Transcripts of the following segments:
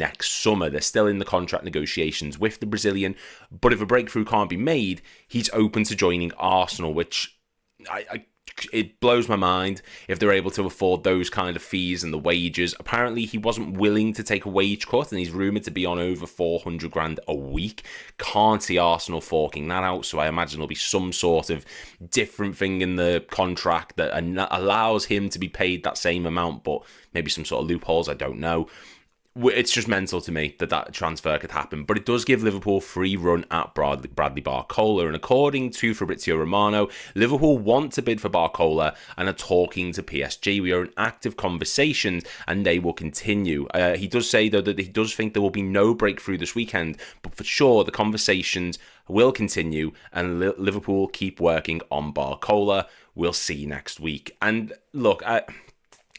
next summer. They're still in the contract negotiations with the Brazilian, but if a breakthrough can't be made, he's open to joining Arsenal, which it blows my mind if they're able to afford those kind of fees and the wages. Apparently, he wasn't willing to take a wage cut, and he's rumoured to be on over 400 grand a week. Can't see Arsenal forking that out, so I imagine there'll be some sort of different thing in the contract that allows him to be paid that same amount, but maybe some sort of loopholes, I don't know. It's just mental to me that transfer could happen, but it does give Liverpool free run at Bradley Barcola, and according to Fabrizio Romano, Liverpool want to bid for Barcola and are talking to PSG. We are in active conversations and they will continue. He does say, though, that he does think there will be no breakthrough this weekend, but for sure the conversations will continue and Liverpool keep working on Barcola. We'll see next week. And look,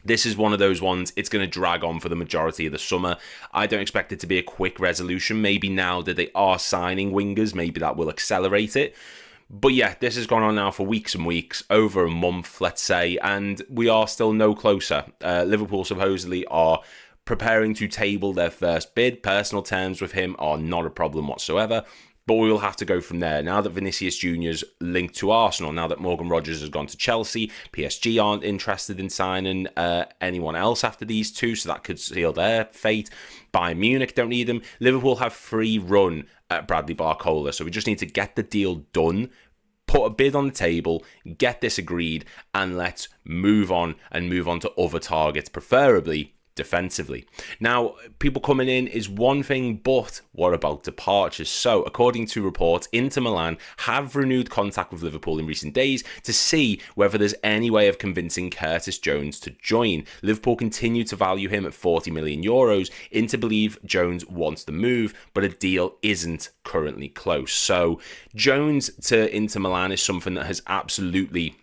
this is one of those ones, it's going to drag on for the majority of the summer. I don't expect it to be a quick resolution. Maybe now that they are signing wingers, maybe that will accelerate it. But yeah, this has gone on now for weeks and weeks, over a month, let's say, and we are still no closer. Liverpool supposedly are preparing to table their first bid. Personal terms with him are not a problem whatsoever. But we will have to go from there. Now that Vinicius Jr.'s linked to Arsenal, now that Morgan Rogers has gone to Chelsea, PSG aren't interested in signing anyone else after these two, so that could seal their fate. Bayern Munich don't need them. Liverpool have free run at Bradley Barcola, so we just need to get the deal done, put a bid on the table, get this agreed, and let's move on to other targets, preferably defensively. Now, people coming in is one thing, but what about departures? So, according to reports, Inter Milan have renewed contact with Liverpool in recent days to see whether there's any way of convincing Curtis Jones to join. Liverpool continue to value him at 40 million euros. Inter believe Jones wants the move, but a deal isn't currently close. So, Jones to Inter Milan is something that has absolutely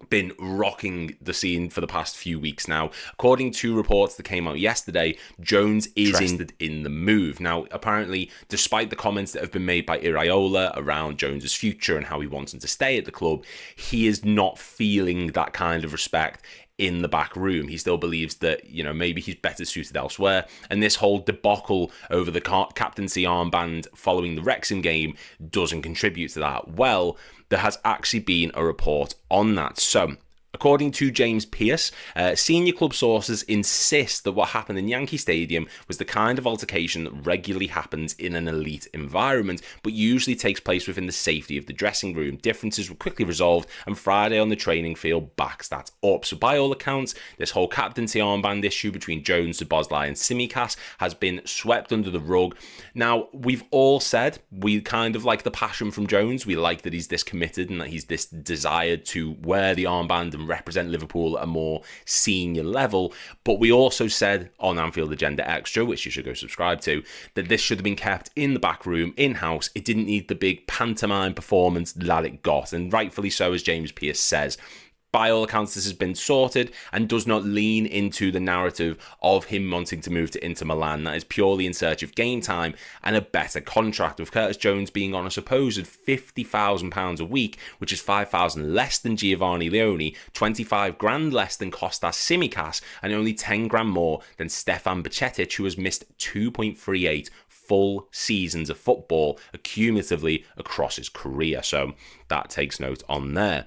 been rocking the scene for the past few weeks now. According to reports that came out yesterday, Jones is interested in the move. Now, apparently, despite the comments that have been made by Iraola around Jones's future and how he wants him to stay at the club, he is not feeling that kind of respect in the back room. He still believes that, maybe he's better suited elsewhere. And this whole debacle over the captaincy armband following the Wrexham game doesn't contribute to that. Well, there has actually been a report on that. So, according to James Pearce, senior club sources insist that what happened in Yankee Stadium was the kind of altercation that regularly happens in an elite environment, but usually takes place within the safety of the dressing room. Differences were quickly resolved, and Friday on the training field backs that up. So by all accounts, this whole captaincy armband issue between Jones, Szoboszlai and Tsimikas has been swept under the rug. Now, we've all said we kind of like the passion from Jones. We like that he's this committed and that he's this desired to wear the armband and represent Liverpool at a more senior level, but we also said on Anfield Agenda Extra, which you should go subscribe to, that this should have been kept in the back room, in-house. It didn't need the big pantomime performance that it got, and rightfully so, as James Pearce says. By all accounts, this has been sorted and does not lean into the narrative of him wanting to move to Inter Milan. That is purely in search of game time and a better contract, with Curtis Jones being on a supposed £50,000 a week, which is £5,000 less than Giovanni Leone, 25 grand less than Kostas Tsimikas, and only 10 grand more than Stefan Bajcetic, who has missed 2.38 full seasons of football accumulatively across his career. So that takes note on there.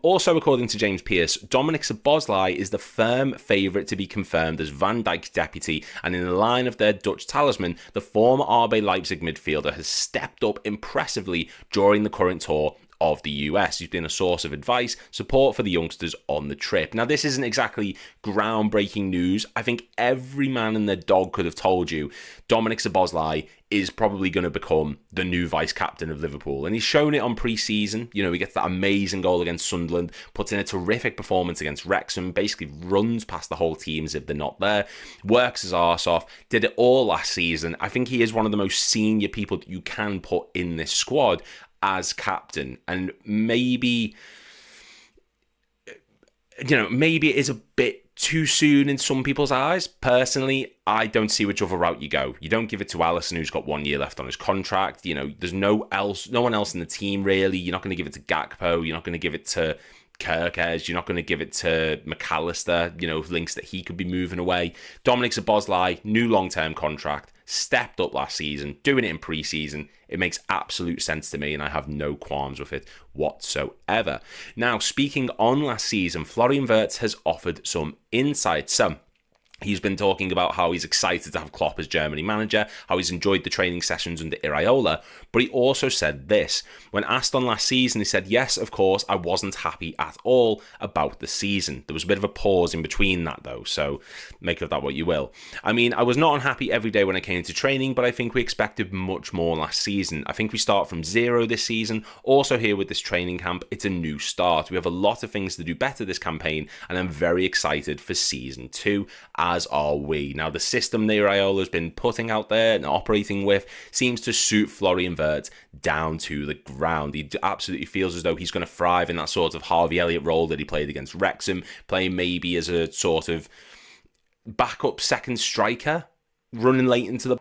Also, according to James Pearce, Dominic Szoboszlai is the firm favourite to be confirmed as Van Dijk's deputy, and in the line of their Dutch talisman, the former RB Leipzig midfielder has stepped up impressively during the current tour of the US. He's been a source of advice, support for the youngsters on the trip. Now, this isn't exactly groundbreaking news. I think every man and their dog could have told you Dominic Szoboszlai is probably going to become the new vice-captain of Liverpool. And he's shown it on pre-season. He gets that amazing goal against Sunderland, puts in a terrific performance against Wrexham, basically runs past the whole team as if they're not there, works his arse off, did it all last season. I think he is one of the most senior people that you can put in this squad as captain, and maybe it is a bit too soon in some people's eyes. Personally, I don't see which other route you go. You don't give it to Alisson, who's got 1 year left on his contract. There's no one else in the team really. You're not going to give it to Gakpo. You're not going to give it to Kirkes. You're not going to give it to McAllister, links that he could be moving away. Dominic Szoboszlai, new long-term contract, stepped up last season, doing it in pre-season. It makes absolute sense to me, and I have no qualms with it whatsoever. Now, speaking on last season, Florian Wirtz has offered some insights. He's been talking about how he's excited to have Klopp as Germany manager, how he's enjoyed the training sessions under Iraola, but he also said this. When asked on last season, he said, yes, of course, I wasn't happy at all about the season. There was a bit of a pause in between that, though, so make of that what you will. I mean, I was not unhappy every day when I came to training, but I think we expected much more last season. I think we start from zero this season. Also here with this training camp, it's a new start. We have a lot of things to do better this campaign, and I'm very excited for season 2, as are we. Now, the system that Iraola's been putting out there and operating with seems to suit Florian Wirtz down to the ground. He absolutely feels as though he's going to thrive in that sort of Harvey Elliott role that he played against Wrexham, playing maybe as a sort of backup second striker, running late into the...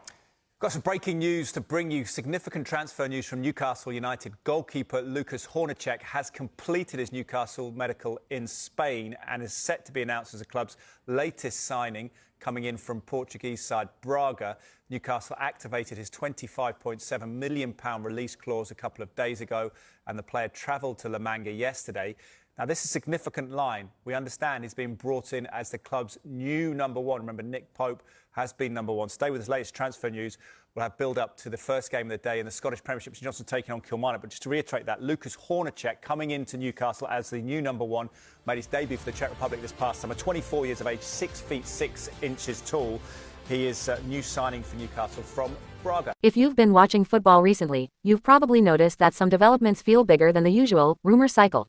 Got some breaking news to bring you. Significant transfer news from Newcastle United. Goalkeeper Lucas Hornacek has completed his Newcastle medical in Spain and is set to be announced as the club's latest signing, coming in from Portuguese side Braga. Newcastle activated his £25.7 million release clause a couple of days ago, and the player travelled to La Manga yesterday. Now, this is a significant line. We understand he's being brought in as the club's new number one. Remember, Nick Pope has been number one. Stay with us. Latest transfer news. We'll have build-up to the first game of the day in the Scottish Premiership. St Johnstone taking on Kilmarnock. But just to reiterate that, Lucas Hornacek coming into Newcastle as the new number one, made his debut for the Czech Republic this past summer. 24 years of age, 6 feet 6 inches tall. He is a new signing for Newcastle from Braga. If you've been watching football recently, you've probably noticed that some developments feel bigger than the usual rumor cycle.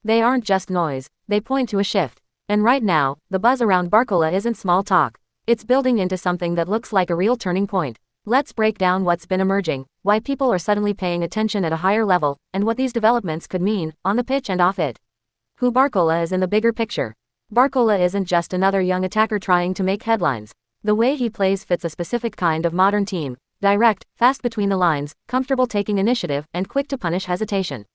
They aren't just noise, they point to a shift. And right now, the buzz around Barcola isn't small talk. It's building into something that looks like a real turning point. Let's break down what's been emerging, why people are suddenly paying attention at a higher level, and what these developments could mean, on the pitch and off it. Who Barcola is in the bigger picture. Barcola isn't just another young attacker trying to make headlines. The way he plays fits a specific kind of modern team. Direct, fast between the lines, comfortable taking initiative, and quick to punish hesitation.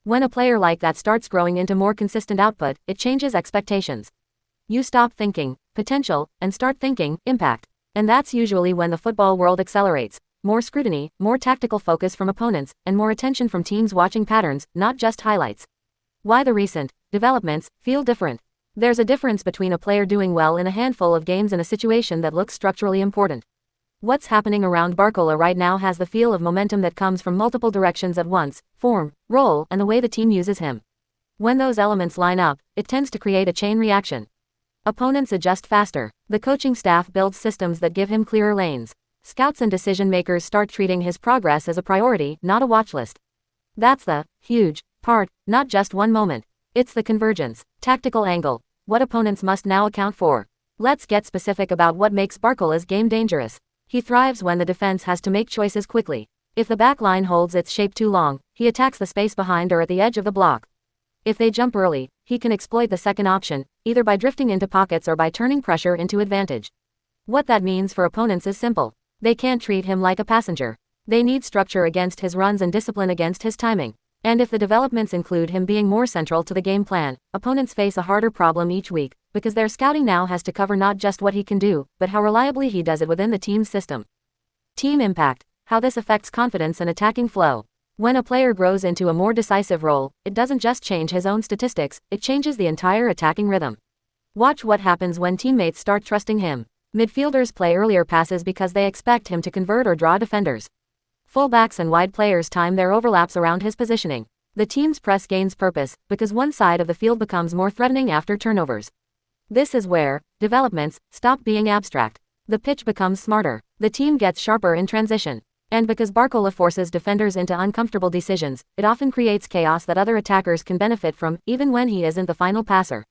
When a player like that starts growing into more consistent output, it changes expectations. You stop thinking potential and start thinking impact. And that's usually when the football world accelerates. More scrutiny, more tactical focus from opponents, and more attention from teams watching patterns, not just highlights. Why the recent developments feel different? There's a difference between a player doing well in a handful of games and a situation that looks structurally important. What's happening around Barcola right now has the feel of momentum that comes from multiple directions at once: form, role, and the way the team uses him. When those elements line up, it tends to create a chain reaction. Opponents adjust faster. The coaching staff builds systems that give him clearer lanes. Scouts and decision makers start treating his progress as a priority, not a watch list. That's the huge part, not just one moment. It's the convergence, tactical angle, what opponents must now account for. Let's get specific about what makes Barcola's game dangerous. He thrives when the defense has to make choices quickly. If the back line holds its shape too long, he attacks the space behind or at the edge of the block. If they jump early, he can exploit the second option, either by drifting into pockets or by turning pressure into advantage. What that means for opponents is simple. They can't treat him like a passenger. They need structure against his runs and discipline against his timing. And if the developments include him being more central to the game plan, opponents face a harder problem each week, because their scouting now has to cover not just what he can do, but how reliably he does it within the team's system. Team impact. How this affects confidence and attacking flow. When a player grows into a more decisive role, it doesn't just change his own statistics, it changes the entire attacking rhythm. Watch what happens when teammates start trusting him. Midfielders play earlier passes because they expect him to convert or draw defenders. Fullbacks and wide players time their overlaps around his positioning. The team's press gains purpose, because one side of the field becomes more threatening after turnovers. This is where developments stop being abstract. The pitch becomes smarter. The team gets sharper in transition. And because Barcola forces defenders into uncomfortable decisions, it often creates chaos that other attackers can benefit from, even when he isn't the final passer.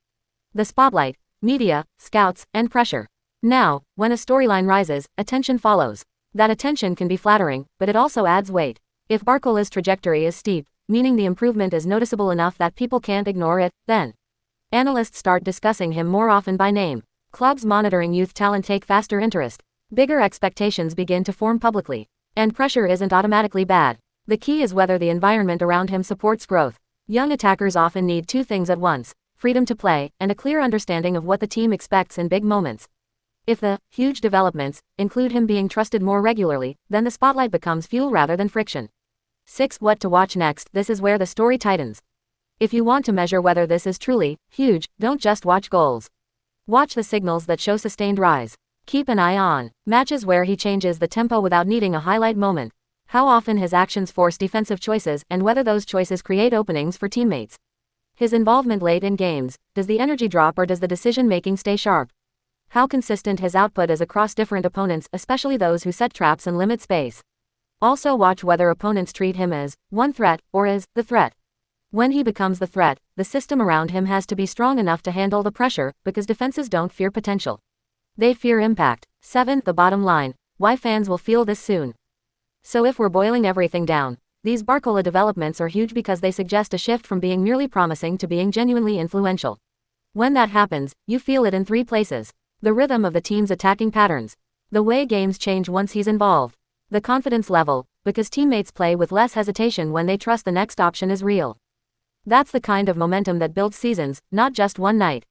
The spotlight, media, scouts, and pressure. Now, when a storyline rises, attention follows. That attention can be flattering, but it also adds weight. If Barcola's trajectory is steep, meaning the improvement is noticeable enough that people can't ignore it, then analysts start discussing him more often by name. Clubs monitoring youth talent take faster interest. Bigger expectations begin to form publicly. And pressure isn't automatically bad. The key is whether the environment around him supports growth. Young attackers often need two things at once: freedom to play, and a clear understanding of what the team expects in big moments. If the huge developments include him being trusted more regularly, then the spotlight becomes fuel rather than friction. 6. What to watch next. This is where the story tightens. If you want to measure whether this is truly huge, don't just watch goals. Watch the signals that show sustained rise. Keep an eye on matches where he changes the tempo without needing a highlight moment. How often his actions force defensive choices, and whether those choices create openings for teammates. His involvement late in games. Does the energy drop or does the decision-making stay sharp? How consistent his output is across different opponents, especially those who set traps and limit space. Also watch whether opponents treat him as one threat or as the threat. When he becomes the threat, the system around him has to be strong enough to handle the pressure, because defenses don't fear potential. They fear impact. 7. The bottom line. Why fans will feel this soon. So if we're boiling everything down, these Barcola developments are huge because they suggest a shift from being merely promising to being genuinely influential. When that happens, you feel it in 3 places. The rhythm of the team's attacking patterns. The way games change once he's involved. The confidence level, because teammates play with less hesitation when they trust the next option is real. That's the kind of momentum that builds seasons, not just one night.